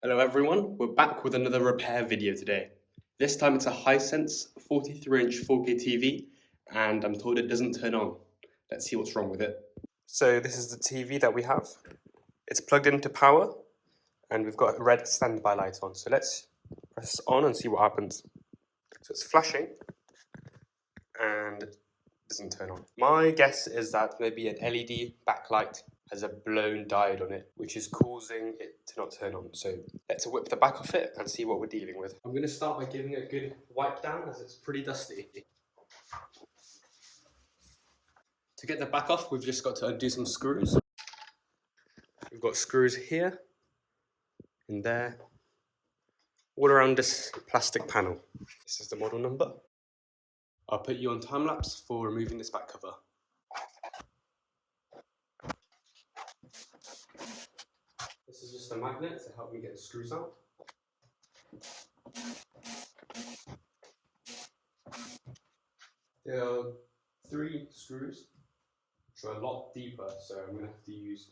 Hello everyone, we're back with another repair video today. This time it's a Hisense 43-inch 4K TV and I'm told it doesn't turn on. Let's see what's wrong with it. So this is the TV that we have. It's plugged into power and we've got a red standby light on. So let's press on and see what happens. So it's flashing and it doesn't turn on. My guess is that maybe an LED backlight has a blown diode on it, which is causing it to not turn on. So let's whip the back off it and see what we're dealing with. I'm going to start by giving it a good wipe down as it's pretty dusty. To get the back off, we've just got to undo some screws. We've got screws here and there, all around this plastic panel. This is the model number. I'll put you on time lapse for removing this back cover. This is just a magnet to help me get the screws out. There are 3 screws, which are a lot deeper, so I'm going to have to use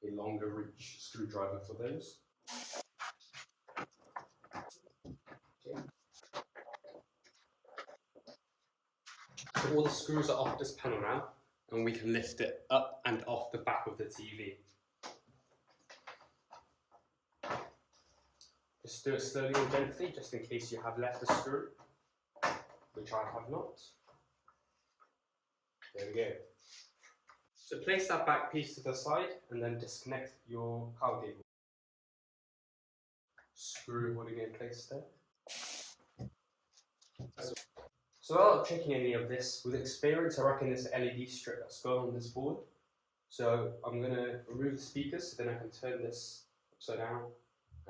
a longer reach screwdriver for those. Okay. So all the screws are off this panel now, and we can lift it up and off the back of the TV. Just do it slowly and gently, just in case you have left a screw, which I have not. There we go. So place that back piece to the side and then disconnect your power cable. Screw holding in place there. So without checking any of this, with experience I reckon this LED strip that's gone on this board. So I'm going to remove the speakers so then I can turn this upside down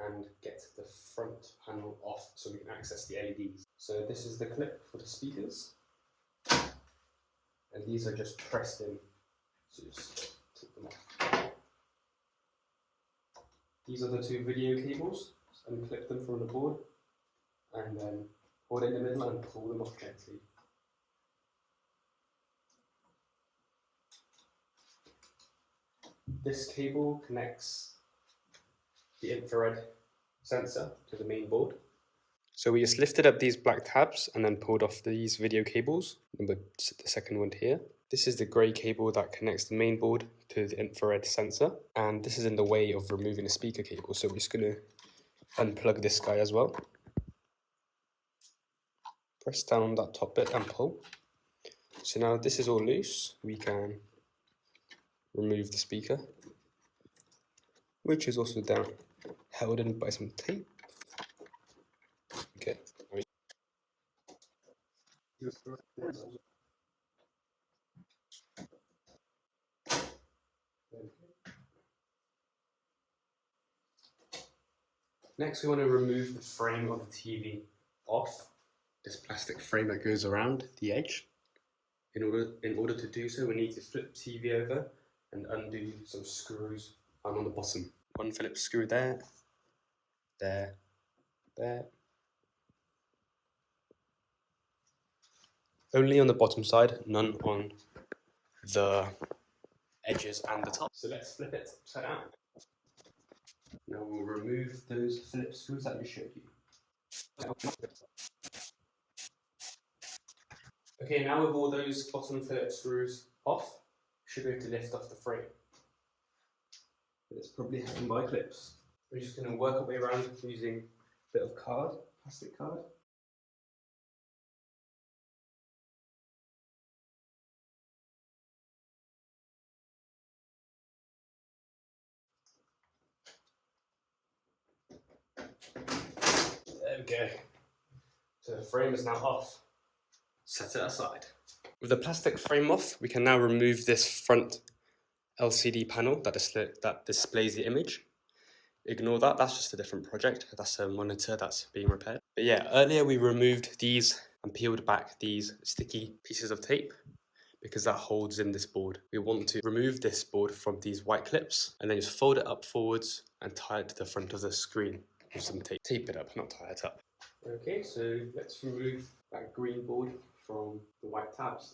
and get the front panel off so we can access the LEDs. So this is the clip for the speakers. And these are just pressed in. So just take them off. These are the 2 video cables. So unclip them from the board and then hold it in the middle and pull them off gently. This cable connects the infrared sensor to the main board. So we just lifted up these black tabs and then pulled off these video cables, the second one here. This is the grey cable that connects the main board to the infrared sensor, and this is in the way of removing the speaker cable, so we're just going to unplug this guy as well. Press down on that top bit and pull. So now this is all loose, we can remove the speaker, which is also down, held in by some tape. Okay. Next we want to remove the frame of the TV off, this plastic frame that goes around the edge. In order to do so, we need to flip the TV over and undo some screws on the bottom. One Phillips screw there, there, there. Only on the bottom side, none on the edges and the top. So let's flip it upside down. Now we'll remove those Phillips screws that we showed you. Okay, now with all those bottom Phillips screws off, we should be able to lift off the frame. But it's probably held by clips. We're just going to work our way around using a bit of card, plastic card. There we go. So the frame is now off. Set it aside. With the plastic frame off, we can now remove this front LCD panel that displays the image. Ignore that, that's just a different project. That's a monitor that's being repaired. But yeah, earlier we removed these and peeled back these sticky pieces of tape because that holds in this board. We want to remove this board from these white clips and then just fold it up forwards and tie it to the front of the screen with some tape. Tape it up, not tie it up. Okay, so let's remove that green board from the white tabs.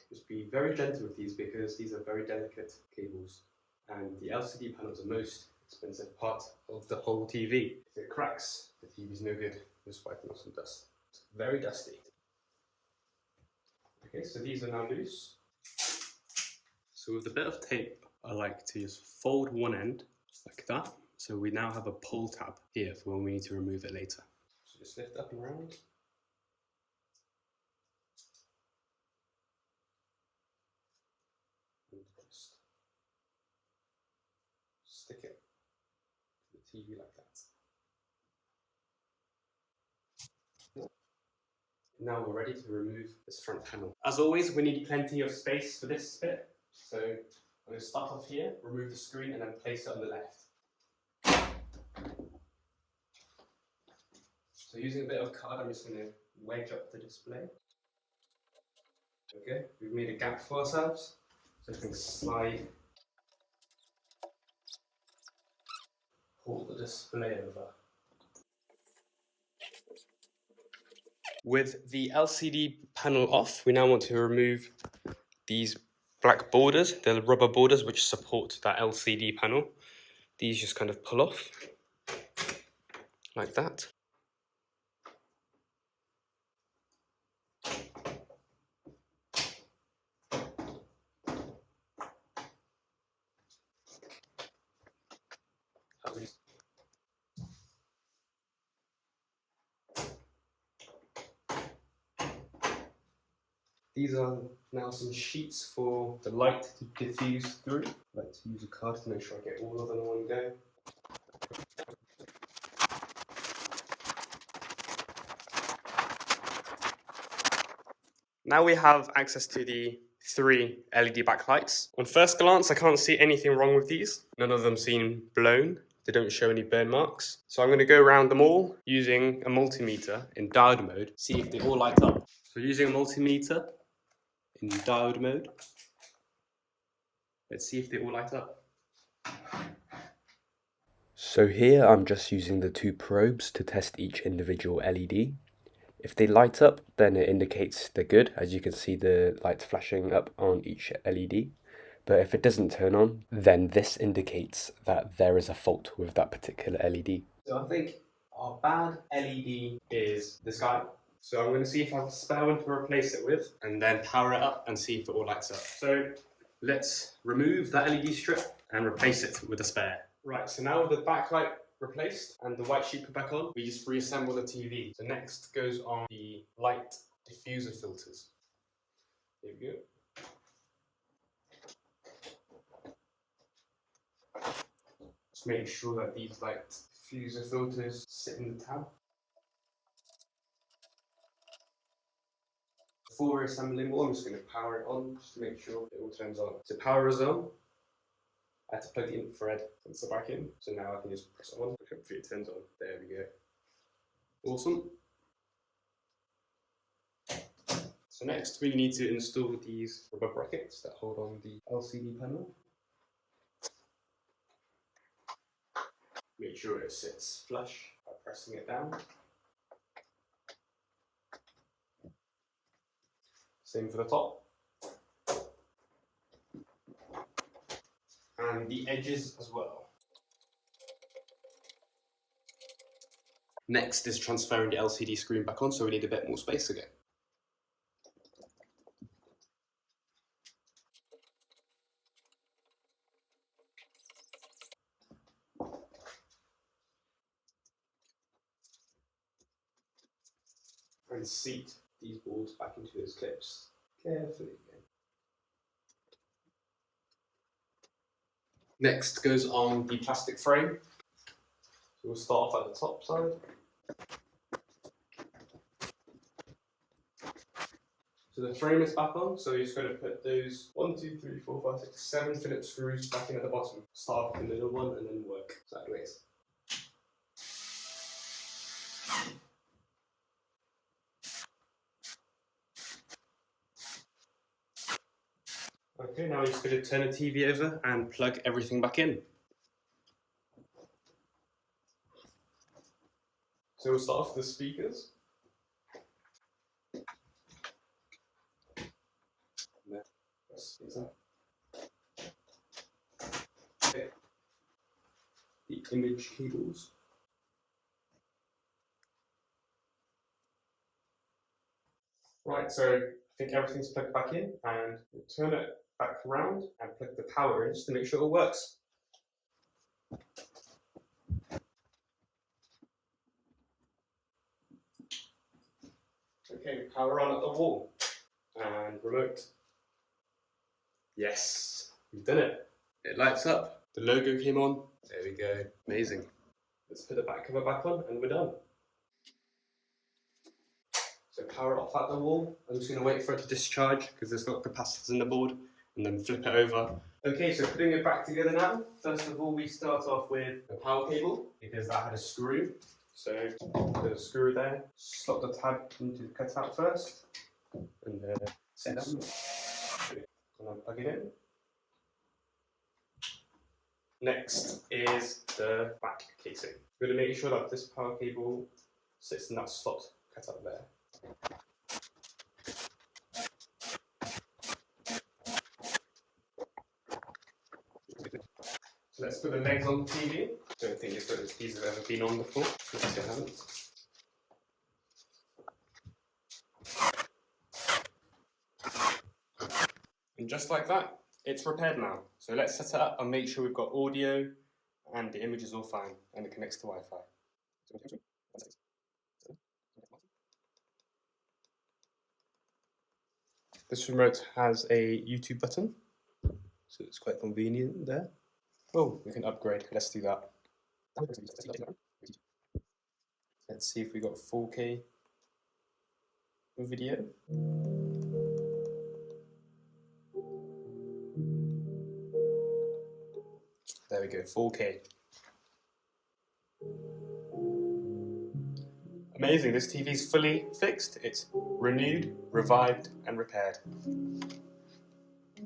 Just be very gentle with these because these are very delicate cables. And the LCD panel is the most expensive part of the whole TV. If it cracks, the TV's no good. Just wiping off some dust. It's very dusty. Okay, so these are now loose. So with a bit of tape, I like to just fold one end like that. So we now have a pull tab here for when we need to remove it later. So just lift up and around. And just stick it to the TV like that. Now we're ready to remove this front panel. As always, we need plenty of space for this bit. So I'm going to start off here, remove the screen, and then place it on the left. So using a bit of card, I'm just going to wedge up the display. Okay, we've made a gap for ourselves, so we can slide, pull the display over. With the LCD panel off, we now want to remove these black borders, the rubber borders which support that LCD panel. These just kind of pull off, like that. These are now some sheets for the light to diffuse through. I like to use a card to make sure I get all of them in one go. Now we have access to the 3 LED backlights. On first glance, I can't see anything wrong with these. None of them seem blown. They don't show any burn marks. So I'm going to go around them all using a multimeter in diode mode, see if they all light up. So using a multimeter in diode mode, let's see if they all light up. So here I'm just using the 2 probes to test each individual LED. If they light up, then it indicates they're good, as you can see the lights flashing up on each LED. But if it doesn't turn on, then this indicates that there is a fault with that particular LED. So I think our bad LED is this guy. So I'm going to see if I have a spare one to replace it with, and then power it up and see if it all lights up. So let's remove that LED strip and replace it with a spare. Right, so now with the backlight replaced and the white sheet put back on, we just reassemble the TV. So next goes on the light diffuser filters. There we go. Just make sure that these light diffuser filters sit in the tab. Before reassembling more, I'm just going to power it on just to make sure it all turns on. So power is on. I had to plug the infrared sensor back in, so now I can just press it on. Hopefully it turns on. There we go. Awesome. So next we need to install these rubber brackets that hold on the LCD panel. Make sure it sits flush by pressing it down. Same for the top. And the edges as well. Next is transferring the LCD screen back on, so we need a bit more space again. And seat these boards back into those clips carefully again. Next goes on the plastic frame. So we'll start off at the top side. So the frame is back on, so you're just going to put those 7 Phillips screws back in at the bottom. Start with the middle one and then work sideways. Okay, now we're just going to turn the TV over and plug everything back in. So we'll start off with the speakers. the image cables. Right, so I think everything's plugged back in, and we'll turn it back around and plug the power in just to make sure it works. Okay, power on at the wall. And remote. Yes, we've done it. It lights up. The logo came on. There we go. Amazing. Let's put the back cover back on and we're done. So power off at the wall. I'm just going to wait for it to discharge because there's got capacitors in the board, and then flip it over. Okay, so putting it back together now. First of all, we start off with the power cable because that had a screw. So there's a screw there. Slot the tab into the cutout first, and set that. And then plug it in. Next is the back casing. We're going to make sure that this power cable sits in that slot cut up there. So let's put the legs on the TV. Don't think these have ever been on before. Let's see, I haven't. And just like that, it's repaired now. So let's set it up and make sure we've got audio and the image is all fine and it connects to Wi-Fi. This remote has a YouTube button, so it's quite convenient there. Oh, we can upgrade. Let's do that. Let's see if we got 4K video. There we go, 4K. Amazing, this TV is fully fixed. It's renewed, revived, and repaired.